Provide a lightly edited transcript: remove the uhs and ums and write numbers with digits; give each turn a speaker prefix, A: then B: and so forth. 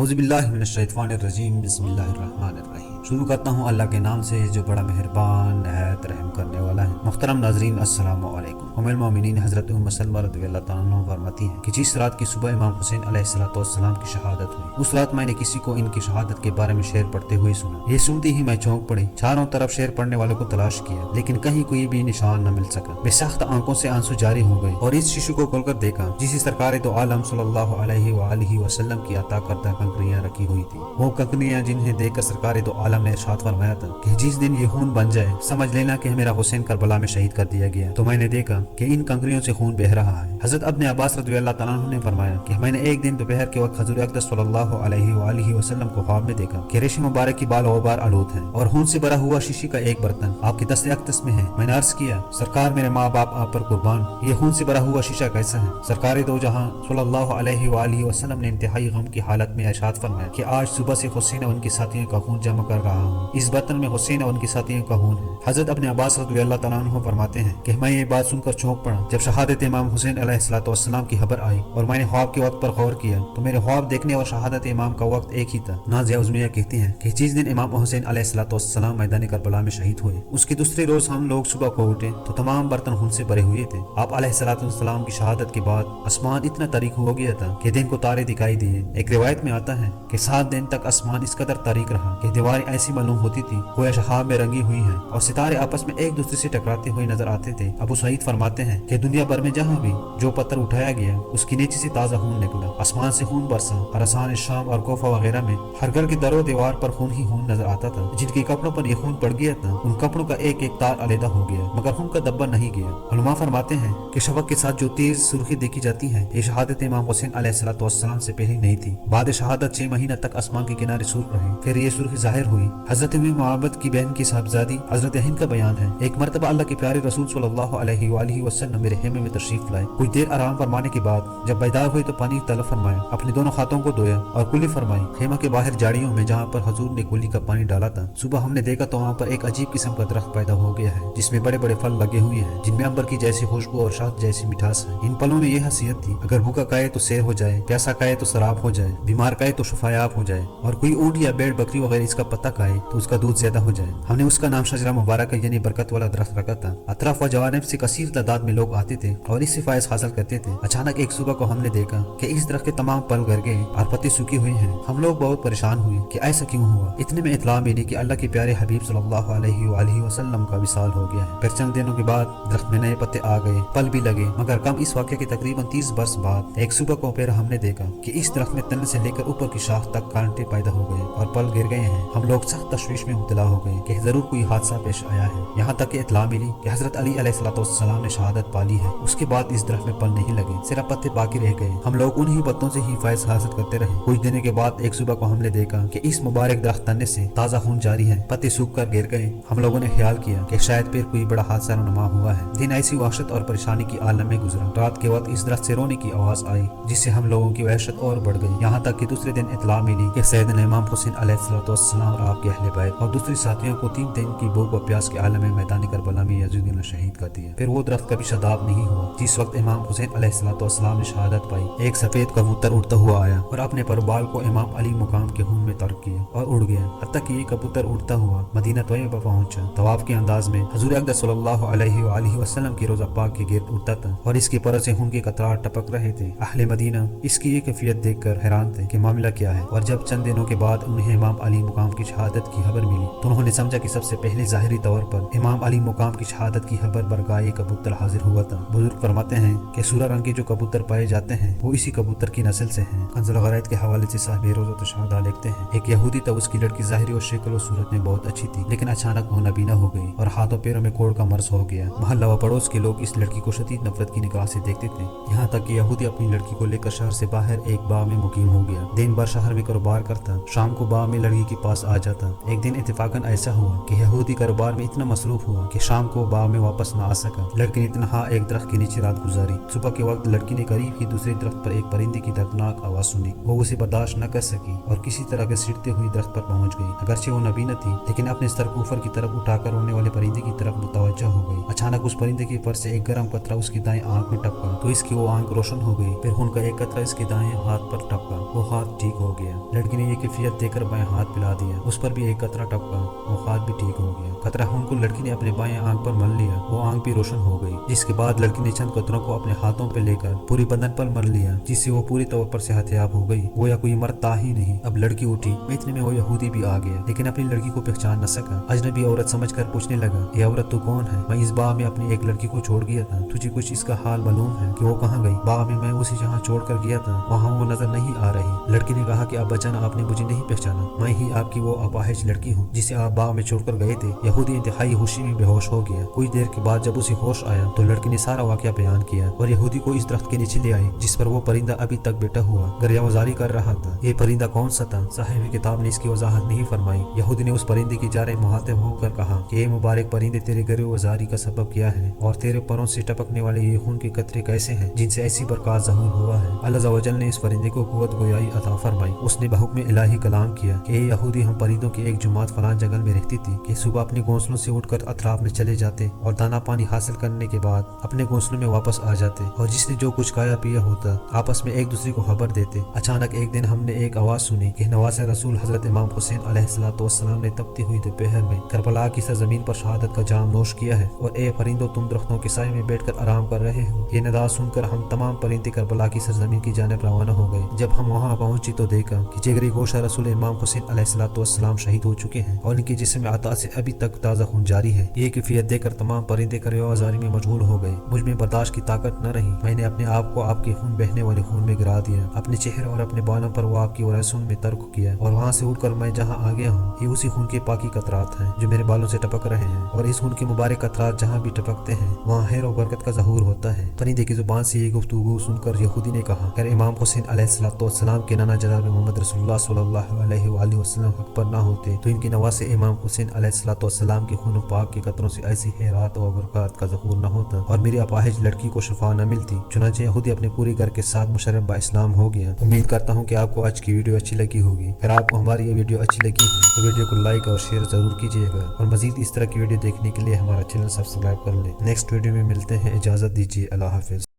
A: औज़ु बिल्लाहि मिनश्शैतानिर्रजीम बिस्मिल्लाहिर्रहमानिर्रहीम। शुरू करता हूँ अल्लाह के नाम से जो बड़ा मेहरबान नहायत रहम करने वाला है। मुहतरम नाज़रीन अस्सलामु अलैकुम। उम्मुल मोमिनीन हज़रत उम्म सलमा रज़ियल्लाहु ताला अन्हा फरमाती हैं कि जिस रात की सुबह इमाम हुसैन अलैहिस्सलाम की शहादत हुई, उस रात मैंने किसी को इनकी शहादत के बारे में शेर पढ़ते हुए सुना। ये सुनते ही मैं चौंक पड़ी। चारों तरफ शेर पढ़ने वालों को तलाश किया, लेकिन कहीं कोई भी निशान न मिल सका। बेसख्त आंखों से आंसू जारी हो गए और इस शिशु को खोलकर देखा जिसे सरकार दो आलम सल्लल्लाहु अलैहि वसल्लम की अता करदा कंकरियां रखी हुई थी। वो कंकरियां जिन्हें देखकर सरकार दो आलम ने इरशाद फरमाया था कि जिस दिन ये खून बन जाए समझ लेना कि मेरा हुसैन करबला में शहीद कर दिया गया। तो मैंने देखा कि इन कंकरियों से खून बह रहा है। हजरत अब्ने अब्बास रज़ियल्लाहु ताला अन्हु ने फरमाया कि मैंने एक दिन दोपहर के वक्त हजूर अक़दस सल्लल्लाहु अलैहि वसल्लम को ख्वाब में देखा कि रेशम मुबारक की बाल गुबार आलूद है और खून से भरा हुआ शीशी का एक बर्तन आपकी दस्ते अक़दस में है। मैंने अर्ज किया, सरकार मेरे माँ बाप आप पर कुर्बान, ये खून से भरा हुआ शीशा कैसा है? सरकार दो जहां सल्लल्लाहु अलैहि वसल्लम ने इंतहाई गम की हालत में इरशाद फरमाया कि आज सुबह से हुसैन और उनके साथियों का खून जमा कर रहा हूँ। इस बर्तन में हुसैन और उनके साथियों का खून है। हजरत अब्ने अब्बास रज़ियल्लाहु ताला अन्हु फरमाते हैं कि मैं ये बात सुनकर चौंक पड़ा जब शहादत इमाम हुसैन अलैहिस्सलाम की खबर आई और मैंने ख्वाब के वक्त पर गौर किया तो मेरे ख्वाब देखने और शहादत इमाम का वक्त एक ही था। नाज़िया उज़्मिया कहती हैं कि जिस दिन इमाम हुसैन अलैहिस्सलाम मैदान करबला में शहीद हुए उसके दूसरे रोज हम लोग सुबह को उठे तो तमाम बर्तन खून से भरे हुए थे। आप अलैहिस्सलाम की शहादत के बाद आसमान इतना तारीक हो गया था कि दिन को तारे दिखाई दिए। एक रिवायत में आता है कि 7 दिन तक आसमान इस कदर तारीक रहा कि दीवारें ऐसी मालूम होती थी गोया शहाब में रंगी हुई हैं और सितारे आपस में एक दूसरे से टकराते हुए नजर आते थे। अबू सईद फरमाते हैं कि दुनिया भर में जहाँ भी जो पत्थर उठाया गया उसके नीचे से ताजा खून निकला, आसमान से खून बरसा। खरासान शाम और कोफा वगैरह में हर घर की दरो दीवार पर खून ही खून नजर आता था। जिनके कपड़ों पर यह खून पड़ गया था उन कपड़ों का एक एक तार अलहदा हो गया मगर खून का दब्बा नहीं गया। उलमा फरमाते हैं कि शफक के साथ जो तेज सुर्खी देखी जाती है ये शहादत इमाम हुसैन अलैहिस्सलाम से पहले नहीं थी। बाद शहादत 6 महीना तक आसमान के किनारे सुर्ख रहे, फिर ये सुर्खी जाहिर हुई। हजरत मुआवद की बहन की साहबजादी हजरत हिंद का बयान है, एक मरतबा अल्लाह के प्यारे रसूल सल्लल्लाहु अलैहि वसल्लम मेरे खेमे में तशरीफ लाए। कुछ देर आराम फरमाने के बाद जब बैदार हुए तो पानी तलब फरमाया, अपने दोनों हाथों को धोया और कुल्ली फरमाई। खेमा के बाहर झाड़ियों में जहाँ पर हजूर ने कुल्ली का पानी डाला था सुबह हमने देखा तो वहाँ पर एक अजीब किस्म का दरख्त पैदा हो गया है जिसमें बड़े बड़े फल लगे हुए हैं जिनमें अंबर की जैसी खुशबू और शहद जैसी मिठास है। इन फलों में यह हसीयत थी अगर भूखा खाए तो सैर हो जाए, प्यासा खाए तो शराब हो जाए, बीमार खाए तो शफायाब हो जाए और कोई ऊँट या भेड़ बकरी वगैरह इसका पत्ता खाए तो उसका दूध ज्यादा हो जाए। हमने उसका नाम शजरा मुबारक यानी बरकत वाला दरख्त रखा था। अतराफ व जवानिब से कसीर तादाद में लोग आते थे और इससे फायदा हासिल करते थे। अचानक एक सुबह को हमने देखा कि इस दरख्त के तमाम पल गर गए और पत्ते सूखे हुए हैं। हम लोग बहुत परेशान हुए कि ऐसा क्यों हुआ। इतने में इत्तला मिली कि अल्लाह के प्यारे हबीब सल्लल्लाहु अलैहि वसल्लम का विसाल हो गया है। फिर चंद दिनों के बाद दरख्त में नए पत्ते आ गए, फल भी लगे मगर कम। इस वाक़े के तकरीबन 30 बरस बाद एक सुबह को फिर हमने देखा कि इस दरख्त में तने से लेकर ऊपर की शाख तक कांटे पैदा हो गए और पल गिर गए हैं। हम लोग सख्त तशवीश में मुब्तला हो गए कि जरूर कोई हादसा पेश आया है। यहाँ तक कि इत्तला मिली कि हजरत अली अलैहिस्सलाम ने शहादत पाली है। उसके बाद इस दरख्त में पल नहीं लगे, सिर्फ पत्ते बाकी रह गए। हम लोग उन्हीं पत्तों से ही फायदा हासिल करते रहे। कुछ दिनों के बाद एक सुबह को हमने देखा कि इस मुबारक दरख्त तने से ताजा खून जारी है, पत्ते सूख कर गिर गए। हम लोगों ने ख्याल किया कि शायद फिर कोई बड़ा हादसा नुमा हुआ है। दिन ऐसी वहशत और परेशानी की आलम में गुजरा। रात के वक्त इस दरख्त से रोने की आवाज आई जिससे हम लोगों की वहशत और बढ़ गई। यहाँ तक कि दूसरे दिन इत्तला मिली कि सैयदना इमाम हुसैन अलैहिस्सलाम और आपके अहले बैत और दूसरे साथियों को 3 दिन की भूख व प्यास के आलम में मैदान करबला में यजीद ने शहीद कर दिया। फिर वो दरख्त कभी शदाब नहीं हुआ। जिस वक्त इमाम हुसैन अलैहिस्सलाम ने शहादत पाई एक सफेद कबूतर उड़ता हुआ आया और अपने परबाल को इमाम अली मुकाम के खून में तर्क किया और उड़ गया। हत्ता कि ये कबूतर उड़ता हुआ मदीना तैयबा पहुंचा। तवाफ के अंदाज में हजूर अक़दस सल्लल्लाहु अलैहि वसल्लम की रोज़ा पाक के गिर्द उड़ता था और इसकी पर से खून के कतरार टपक रहे थे। अहले मदीना इसकी ये कैफियत देखकर हैरान थे कि मामला क्या है। और जब चंद दिनों के बाद उन्हें इमाम अली मुकाम की शहादत की खबर मिली तो उन्होंने समझा कि सबसे पहले ज़ाहिरी तौर पर इमाम अली मुकाम की शहादत की खबर बरगाह कबूतर हाजिर हुआ था। बुजुर्ग फरमाते हैं कि सूरा रंग के जो कबूतर पाए जाते हैं वो इसी कबूतर की नस्ल से हैं। कंज़ुल गराइद के हवाले से साहिब रोज़त अश-शुहदा लिखते हैं एक यहूदी था, उसकी लड़की ज़ाहिरी और शक्ल और सूरत में बहुत अच्छी थी लेकिन अचानक वो नबीना हो गई और हाथों पैरों में कोढ़ का मर्ज हो गया। मोहल्ला व पड़ोस के लोग इस लड़की को शदीद नफरत की निगाह से देखते थे। यहाँ तक कि यहूदी अपनी लड़की को लेकर शहर से बाहर एक बाग में मुकीम हो गया। दिन भर शहर में कारोबार करता, शाम को बाग में लड़की के पास आ جاتا۔ ایک دن اتفاقاً ایسا ہوا کہ یہودی کاروبار میں اتنا مصروف ہوا کہ شام کو باغ میں واپس نہ آ سکا۔ لڑکی نے تنہا ایک درخت کے نیچے رات گزاری۔ صبح کے وقت لڑکی نے قریب ہی دوسرے درخت پر ایک پرندے کی دردناک آواز سنی۔ وہ اسے برداشت نہ کر سکی اور کسی طرح گھسیٹتے ہوئی درخت پر پہنچ گئی۔ اگرچہ وہ نبی نہ تھی لیکن اپنے سر کو اوپر کی طرف اٹھا کر رونے والے پرندے کی طرف متوجہ ہو گئی۔ اچانک اس پرندے کے پر سے ایک گرم قطرہ اس کی دائیں آنکھ میں ٹپکا تو اس کی وہ آنکھ روشن ہو گئی۔ پھر خون کا ایک قطرہ اس کے دائیں ہاتھ پر ٹپکا، وہ ہاتھ ٹھیک ہو گیا۔ لڑکی نے یہ کیفیت دے کر بائیں ہاتھ پلا دیا، اس پر بھی ایک قطرہ ٹپکا، وہ ہاتھ بھی ٹھیک ہو گیا۔ قطرہ خون کو لڑکی نے اپنے بائیں آنکھ پر مل لیا، وہ آنکھ بھی روشن ہو گئی۔ جس کے بعد لڑکی نے چند قطروں کو اپنے ہاتھوں پہ لے کر پوری بدن پر مل لیا، جس سے وہ پوری طور پر صحت یاب ہو گئی، گویا کوئی مرد تھا ہی نہیں۔ اب لڑکی اٹھی، اتنے میں وہ یہودی بھی آ گیا لیکن اپنی لڑکی کو پہچان نہ سکا۔ اجنبی عورت سمجھ کر پوچھنے لگا، یہ عورت تو کون ہے؟ میں اس باغ میں اپنی ایک لڑکی کو چھوڑ گیا تھا، تجھے کچھ اس کا حال معلوم ہے کہ وہ کہاں گئی؟ باغ میں اسے جہاں چھوڑ کر گیا تھا وہاں وہ نظر نہیں آ رہی۔ لڑکی نے کہا کہ ابا جان آپ نے مجھے نہیں پہچانا، میں ہی آپ کی وہ اپاہج لڑکی ہوں جسے آپ باغ میں چھوڑ کر گئے تھے۔ یہودی انتہائی خوشی میں بے ہوش ہو گیا۔ کچھ دیر کے بعد جب اسے ہوش آیا تو لڑکی نے سارا واقعہ بیان کیا اور یہودی کو اس درخت کے نیچے لے آئی جس پر وہ پرندہ ابھی تک بیٹھا ہوا گریہ وزاری کر رہا تھا۔ یہ پرندہ کون سا تھا؟ صاحب کتاب نے اس کی وضاحت نہیں فرمائی۔ یہودی نے اس پرندے کی جانب مخاطب ہو کر کہا کہ یہ مبارک پرندے تیرے گریہ وزاری کا سبب کیا ہے اور تیرے پروں سے ٹپکنے والے یہ خون کے قطرے کیسے ہیں جن سے ایسی برکات ظہور ہوا ہے؟ اللہ عز و جل نے اس پرندے کو قوت گویائی عطا فرمائی۔ اس نے بحکم الہی کلام کیا کہ اے یہودی، ہم پرندوں کی ایک جماعت فلاں جنگل میں رہتی تھی کہ صبح اپنے گھونسلوں سے اٹھ کر اطراف میں چلے جاتے اور دانا پانی حاصل کرنے کے بعد اپنے گھونسلوں میں واپس آ جاتے اور جس نے جو کچھ کھایا پیا ہوتا آپس میں ایک دوسرے کو خبر دیتے۔ اچانک ایک دن ہم نے ایک آواز سنی کہ نواز رسول حضرت امام حسین علیہ السلام نے تپتی ہوئی دوپہر میں کربلا کی سرزمین پر شہادت کا جام نوش کیا ہے اور اے پرندوں، تم درختوں کے سائے میں بیٹھ کر آرام کر رہے ہو۔ یہ ندا سن کر ہم تمام پرندے کربلا کی سرزمین کی جانب روانہ ہو گئے۔ جب ہم وہاں پہنچی تو دیکھا کہ جگری گوشہ رسول امام حسین علیہ السلام شہید ہو چکے ہیں اور ان کے جسم میں عطا سے ابھی تک تازہ خون جاری ہے۔ یہ کیفیت دے کر تمام پرندے گریہ وزاری میں مشغول ہو گئے۔ مجھ میں برداشت کی طاقت نہ رہی، میں نے اپنے آپ کو آپ کے خون بہنے والے خون میں گرا دیا۔ اپنے چہرے اور اپنے بالوں پر وہ آپ کی ورسون میں ترک کیا اور وہاں سے اٹھ کر میں جہاں آ گیا ہوں یہ اسی خون کے پاکی قطرات ہیں جو میرے بالوں سے ٹپک رہے ہیں، اور اس خون کے مبارک قطرات جہاں بھی ٹپکتے ہیں وہاں خیر و برکت کا ظہور ہوتا ہے۔ پرندے کی زبان سے یہ گفتگو سن کر یہودی نے کہا، اگر امام حسین علیہ السلام کے نانا جناب محمد رسول اللہ صلی اللہ علیہ وآلہ وسلم حق پر نہ ہوتے تو ان کے نواسے امام حسین علیہ السلام کے خون و پاک کے قطروں سے ایسی خیرات و برکات کا ظہور نہ ہوتا اور میری اپاہج لڑکی کو شفا نہ ملتی۔ چنانچہ یہودی اپنے پورے گھر کے ساتھ مشرف با اسلام ہو گیا۔ امید کرتا ہوں کہ آپ کو آج کی ویڈیو اچھی لگی ہوگی۔ اگر آپ کو ہماری یہ ویڈیو اچھی لگی ہے تو ویڈیو کو لائک اور شیئر ضرور کیجیے گا اور مزید اس طرح کی ویڈیو دیکھنے کے لیے ہمارا چینل سبسکرائب کر لیں۔ نیکسٹ ویڈیو میں ملتے ہیں، اجازت دیجیے، اللہ حافظ۔